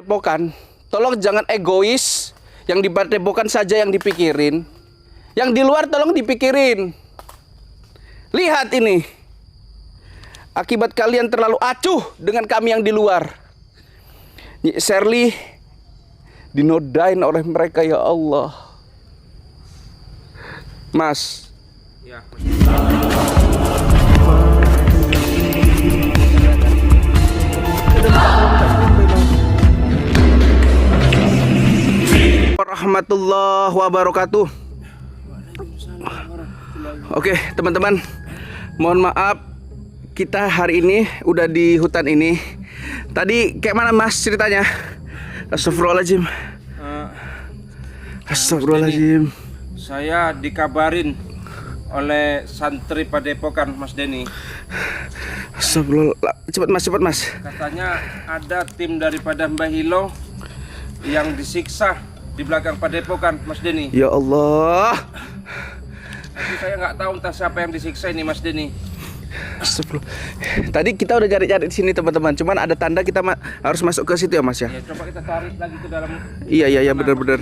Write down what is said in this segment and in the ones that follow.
Padepokan, tolong jangan egois. Yang di Padepokan saja yang dipikirin. Yang di luar tolong dipikirin. Lihat ini. Akibat kalian terlalu acuh dengan kami yang di luar. Nyi Sherly dinodain oleh mereka, ya Allah. Mas. Ya. Warahmatullahi wabarakatuh. Oke teman-teman, mohon maaf kita hari ini udah di hutan ini. Tadi kayak mana Mas ceritanya? Astagfirullahaladzim. Astagfirullahaladzim. Saya dikabarin oleh santri Padepokan, Mas Denny. Astagfirullah. Cepat Mas. Katanya ada tim daripada Mbah Hilo yang disiksa di belakang Padepokan, Mas Denny. Ya Allah. Tapi saya nggak tahu entah siapa yang disiksa ini, Mas Denny. Astagfirullah. Tadi kita udah cari-cari di sini teman-teman. Cuman ada tanda kita harus masuk ke situ ya Mas ya. Ya, coba kita tarik lagi ke dalam. Iya benar-benar.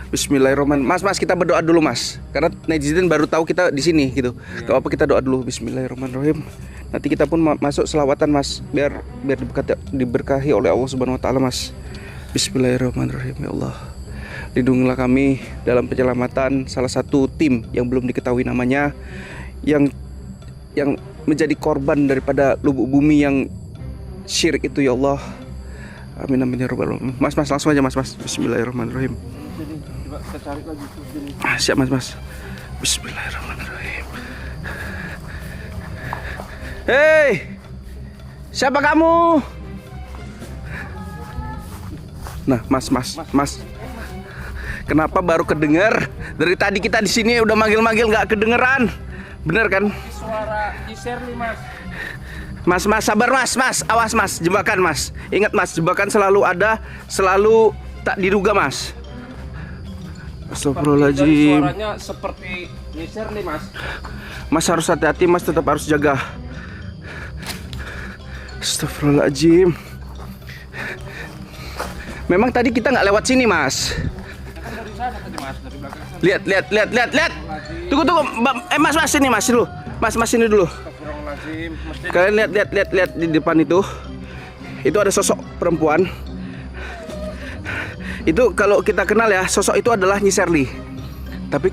Bismillahirrahmanirrahim. Mas kita berdoa dulu Mas. Karena netizen baru tahu kita di sini gitu. Gak apa kita doa dulu. Bismillahirrahmanirrahim. Nanti kita pun masuk selawatan Mas. Biar diberkahi oleh Allah Subhanahu Wa Taala Mas. Bismillahirrahmanirrahim. Ya Allah. Lindungilah kami dalam penyelamatan salah satu tim yang belum diketahui namanya yang menjadi korban daripada lubuk bumi yang syirik itu ya Allah. Amin amin ya rabbal alamin. Mas langsung aja Mas. Bismillahirrahmanirrahim. Coba kita tarik lagi tuh. Siap Mas. Bismillahirrahmanirrahim. Hei, siapa kamu? Nah Mas. Kenapa baru kedengar? Dari tadi kita di sini udah manggil-manggil nggak kedengeran. Bener kan? Suara Sherly, Mas. Mas sabar Mas. Awas Mas, jebakan Mas. Ingat Mas, jebakan selalu ada, selalu tak diduga Mas. Astagfirullahaladzim. Suaranya seperti Sherly, Mas. Mas harus hati-hati Mas, tetap harus jaga. Astagfirullahaladzim. Memang tadi kita nggak lewat sini Mas. Lihat. Tunggu. Mas ini Mas dulu. Mas ini dulu. Kalian lihat di depan itu. Itu ada sosok perempuan. Itu kalau kita kenal ya, sosok itu adalah Nyi Sherly. Tapi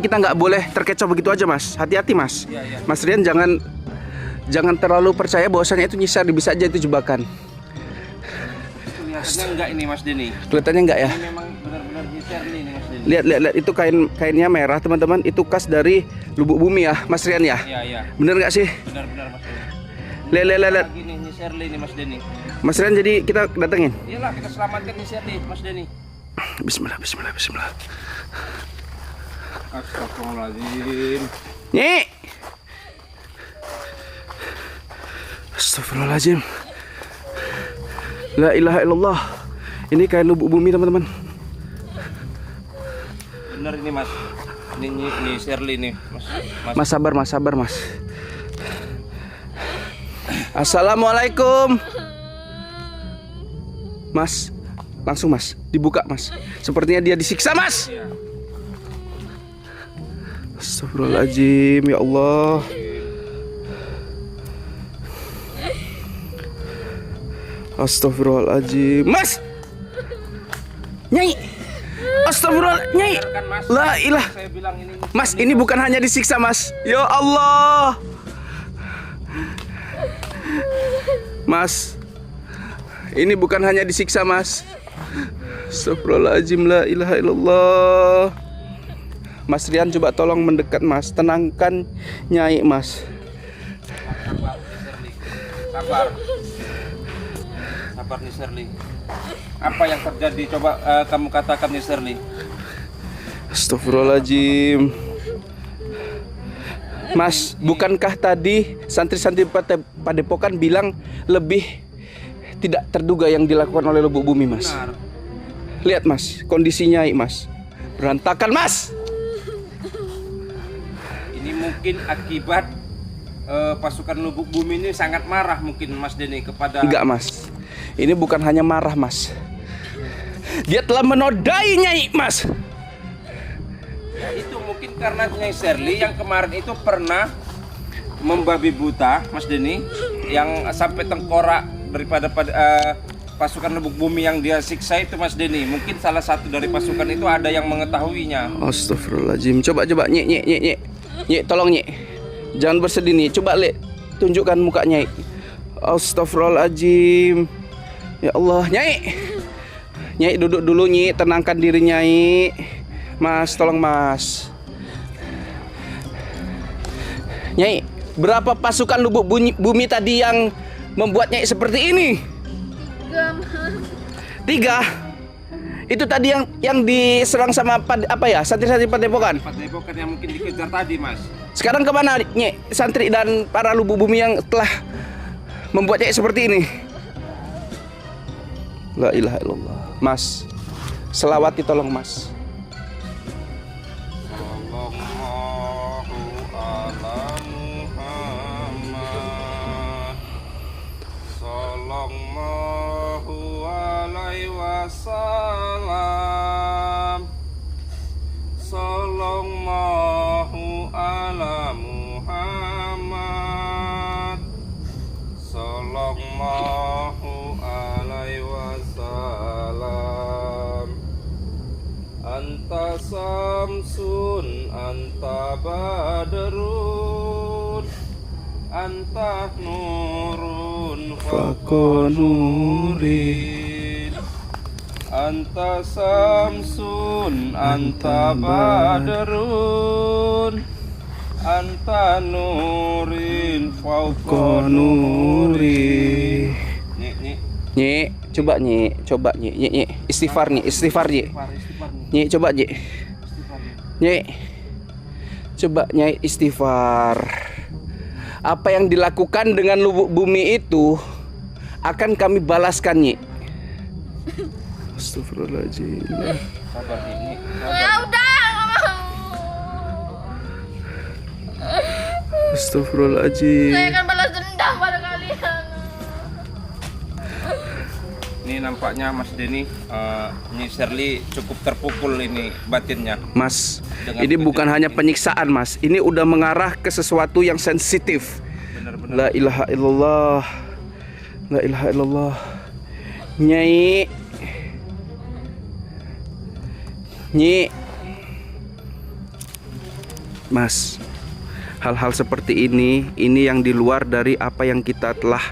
kita nggak boleh terkecoh begitu aja Mas. Hati-hati Mas. Ya. Mas Rian jangan terlalu percaya bahwasanya itu Nyi Sherly, bisa aja itu jebakan. Kelihatannya enggak ini Mas Denny. Kelihatannya enggak ya? Ini memang benar-benar Sherly ini Mas Denny. Lihat itu kainnya merah teman-teman. Itu khas dari lubuk bumi ya Mas Rian ya? Iya. Bener nggak sih? Benar Mas Denny. Lihat. Lagi nih Sherly ini Mas Denny. Mas Rian jadi kita datengin. Iyalah kita selamatkan Sherly Mas Denny. Bismillah. Astagfirullahaladzim. Nyi. Astagfirullahaladzim. La ilaha illallah. Ini kain lubuk bumi teman-teman. Bener ini Mas. Ini Sherly nih Mas. Mas sabar Mas. Assalamualaikum. Mas, langsung Mas, dibuka Mas. Sepertinya dia disiksa Mas. Iya. Astagfirullahaladzim, ya Allah. Astagfirullahaladzim. Mas! Nyai! Astagfirullah, Nyai! La ilah. Mas, ini bukan hanya disiksa Mas. Ya Allah. Mas, ini bukan hanya disiksa Mas. Astagfirullahaladzim, la ilaha illallah. Mas Rian coba tolong mendekat Mas. Tenangkan Nyai Mas. Sabar nih Sherly. Apa yang terjadi? Coba kamu katakan nih Sherly. Astagfirullahaladzim. Mas, bukankah tadi santri-santri Padepokan bilang lebih tidak terduga yang dilakukan oleh lubuk bumi Mas? Benar. Lihat Mas, kondisinya Mas. Berantakan Mas. Ini mungkin akibat pasukan lubuk bumi ini sangat marah mungkin Mas Denny kepada. Enggak Mas. Ini bukan hanya marah, Mas. Dia telah menodai Nyai, Mas. Ya, itu mungkin karena Nyai Shirley yang kemarin itu pernah membabi buta, Mas Denny, yang sampai tengkorak daripada pasukan Lubuk Bumi yang dia siksa itu, Mas Denny. Mungkin salah satu dari pasukan itu ada yang mengetahuinya. Astagfirullahaladzim. Coba Nyek. Nyek, tolong Nyek. Jangan bersedih nih. Coba Lek, tunjukkan muka Nyai. Astagfirullahaladzim. Ya Allah, Nyai. Nyai duduk dulu Nyai, tenangkan diri Nyai. Mas, tolong Mas. Nyai, berapa pasukan Lubuk Bumi tadi yang membuat Nyai seperti ini? 3. Itu tadi yang diserang sama santri-santri Padepokan. Padepokan yang mungkin dikejar tadi, Mas. Sekarang kemana Nyai santri dan para Lubuk Bumi yang telah membuat Nyai seperti ini? La ilaha illallah. Mas, selawati tolong Mas. Sallallahu ala Muhammad. Sallallahu alaihi wasallam. Sallallahu ala Muhammad. Sallallahu alaihi wasallam. Anta samsun, anta badrun, anta nurun fauqa nurin. Anta samsun, anta badrun, anta nurin fauqa nurin. Nyek, coba Nyek. Istighfar Nyek. Nyek, coba Nyek. Nyek. Coba Nyek istighfar. Apa yang dilakukan dengan Lubuk Bumi itu akan kami balaskan Nyek. Astagfirullahaladzim. Sabar Nyek. Ya udah, nggak mau. Astagfirullahaladzim. Saya akan balas dendam pada kalian. Ini nampaknya Mas Denny, Nyai Shirley cukup terpukul ini batinnya. Mas, Dengan ini bukan kejadian hanya ini. penyiksaan Mas. Ini udah mengarah ke sesuatu yang sensitif. Benar-benar. La ilaha illallah. La ilaha illallah. Nyai. Mas, hal-hal seperti ini yang di luar dari apa yang kita telah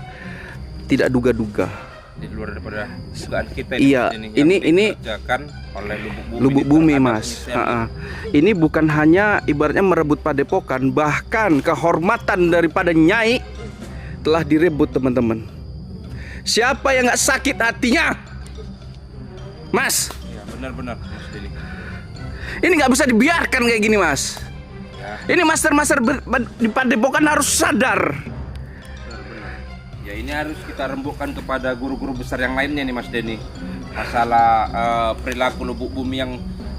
tidak duga-duga. Di luar daripada dugaan kita Iya, Mas Denny, ini- yang dikerjakan oleh Lubuk Bumi terhadap Mas. Nyai Shirley. Ha-ha. Ini bukan hanya ibaratnya merebut Padepokan, bahkan kehormatan daripada Nyai telah direbut teman-teman. Siapa yang nggak sakit hatinya, Mas? Iya, benar-benar Mas Denny. Ini nggak bisa dibiarkan kayak gini Mas. Ya, Ini master-master di Padepokan harus sadar. benar-benar. Ya ini harus kita rembukkan kepada guru-guru besar yang lainnya nih Mas Denny. Masalah perilaku Lubuk Bumi yang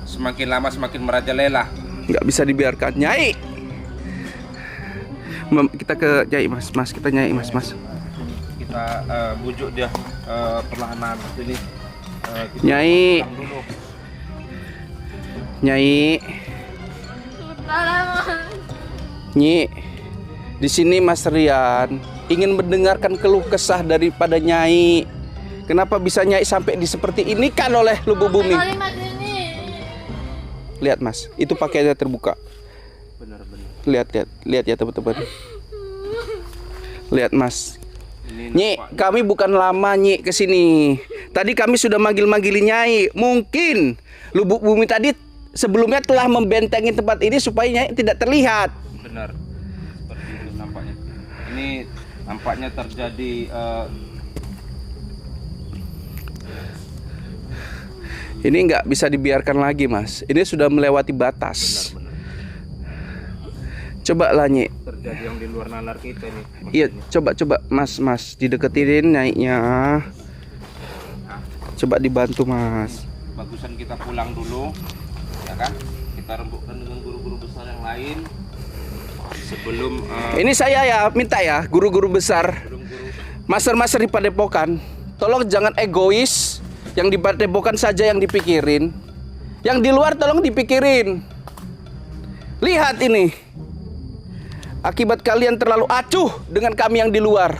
semakin lama semakin merajalela. Nggak bisa dibiarkan. Nyai, kita ke Nyai Mas. Kita Nyai Mas. Kita bujuk dia perlahan-lahan Mas Denny. Kita Nyai. pulang dulu. Nyai, Nyi, di sini Mas Rian ingin mendengarkan keluh kesah daripada Nyai. Kenapa bisa Nyai sampai di seperti ini kan oleh Lubuk Bumi? Kalimat ini. Lihat Mas, itu pakaiannya terbuka. Benar-benar. Lihat ya teman-teman. Lihat Mas. Ini Nyi, nampaknya- kami bukan lama Nyi ke sini. Tadi kami sudah manggil-manggili Nyai. Mungkin Lubuk Bumi tadi sebelumnya telah membentengi tempat ini supaya Nyai tidak terlihat. benar. Seperti itu nampaknya. Ini nampaknya terjadi Ini nggak bisa dibiarkan lagi Mas. Ini sudah melewati batas. benar-benar Coba lah Nyi. terjadi yang di luar nalar kita nih. Mas Iya, Denny. coba Mas dideketin Nyainya. Coba dibantu Mas. Bagusan kita pulang dulu, ya kan? Kita rembukkan dengan guru-guru besar yang lain sebelum Ini saya ya minta ya guru-guru besar, sebelum guru master-master di Padepokan, tolong jangan egois. Yang di padepokan saja yang dipikirin. Yang di luar tolong dipikirin. Lihat ini. Akibat kalian terlalu acuh dengan kami yang di luar.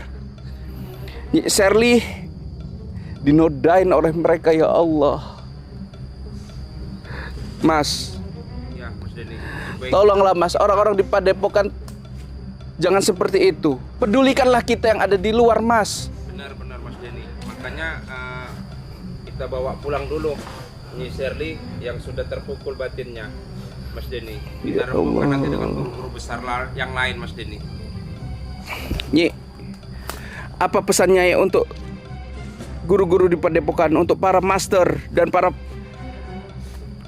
Nyi Sherly dinodain oleh mereka, ya Allah. Mas, Ya, Mas Denny. Baik. tolonglah Mas, orang-orang di padepokan jangan seperti itu. Pedulikanlah kita yang ada di luar, Mas. Benar-benar Mas Denny. Makanya kita bawa pulang dulu Nyi Sherly yang sudah terpukul batinnya, Mas Denny. Kita Ya rembukan nanti Allah. dengan guru-guru besar yang lain, Mas Denny. Nyi, apa pesannya ya untuk guru-guru di padepokan, untuk para master dan para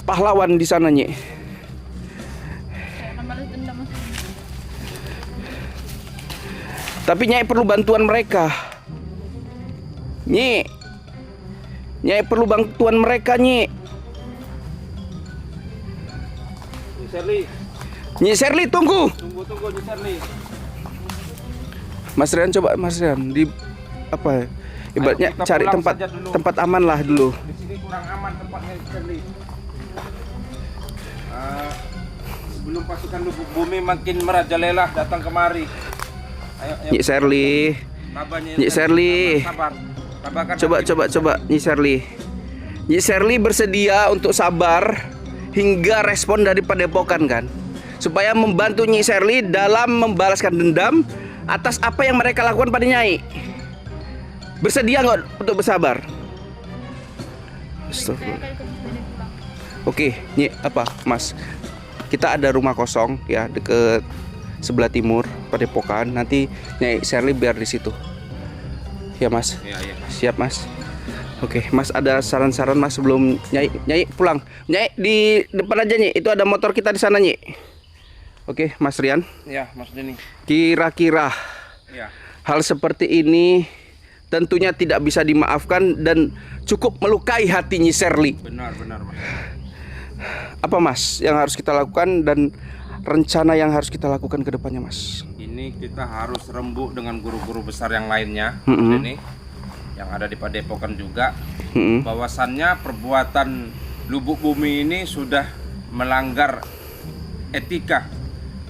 pahlawan di sana, Nyi? Saya akan balas dendam, Mas. Tapi Nyai perlu bantuan mereka. Nyi, Nyai perlu bantuan mereka, Nyi. Nyi Sherly, Nyi Sherly, tunggu. tunggu Nyi Sherly. Mas Rian, coba Mas Rian di apa? Ibaratnya kita cari pulang tempat saja dulu. tempat aman lah dulu. Di sini kurang aman tempatnya Nyi Sherly. Sebelum pasukan lubuk bumi makin merajalela datang kemari. Ayo, Nyi Sherly, Sabar, Nyi Sherly. Sabar. Sabarkan coba Nyi Sherly. Nyi Sherly bersedia untuk sabar hingga respon dari padepokan kan, supaya membantu Nyi Sherly dalam membalaskan dendam atas apa yang mereka lakukan pada Nyai. Bersedia nggak untuk bersabar? Saya Astagfirullah. akan ikut Mas Denny pulang. Oke, Nyi, apa, Mas? Kita ada rumah kosong ya deket sebelah timur padepokan. Nanti Nyai Sherly biar di situ. Ya, Mas. Iya. Siap, Mas. Oke, Mas, ada saran-saran Mas sebelum Nyai pulang? Nyai di depan aja, Nyi. Itu ada motor kita di sana, Nyi. Oke, Mas Rian. Ya, Mas Denny. Kira-kira Ya. hal seperti ini tentunya tidak bisa dimaafkan dan cukup melukai hati Nyi Sherly. Benar, Mas. Apa, Mas, yang harus kita lakukan dan rencana yang harus kita lakukan ke depannya, Mas? Ini kita harus rembuk dengan guru-guru besar yang lainnya, Mas Mm-mm. Denny. Yang ada di padepokan juga. Mm-mm. Bahwasannya perbuatan lubuk bumi ini sudah melanggar etika,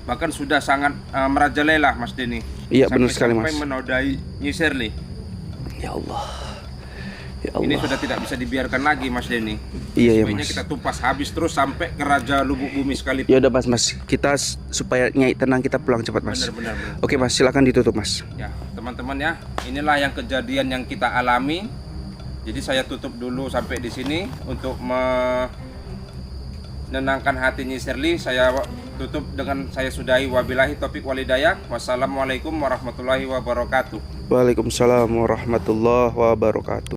bahkan sudah sangat merajalela, Mas Denny. Iya, benar sekali, Mas. Sampai menodai Nyi Sherly. Ya Allah. Ya Ini Allah. sudah tidak bisa dibiarkan lagi, Mas Denny. Iya, ya, Sebaiknya Mas. kita tumpas habis terus sampai ke Raja Lubuk Bumi sekalipun. Ya udah, Mas. Kita supaya Nyai tenang, kita pulang cepat, Mas. Benar. Oke, Mas, silakan ditutup, Mas. Ya, teman-teman ya, inilah yang kejadian yang kita alami. Jadi saya tutup dulu sampai di sini untuk menenangkan hati Nyi Sherly. Saya tutup dengan saya sudahi, wabillahi taufik walhidayah. Wassalamualaikum warahmatullahi wabarakatuh. Waalaikumsalam warahmatullahi wabarakatuh.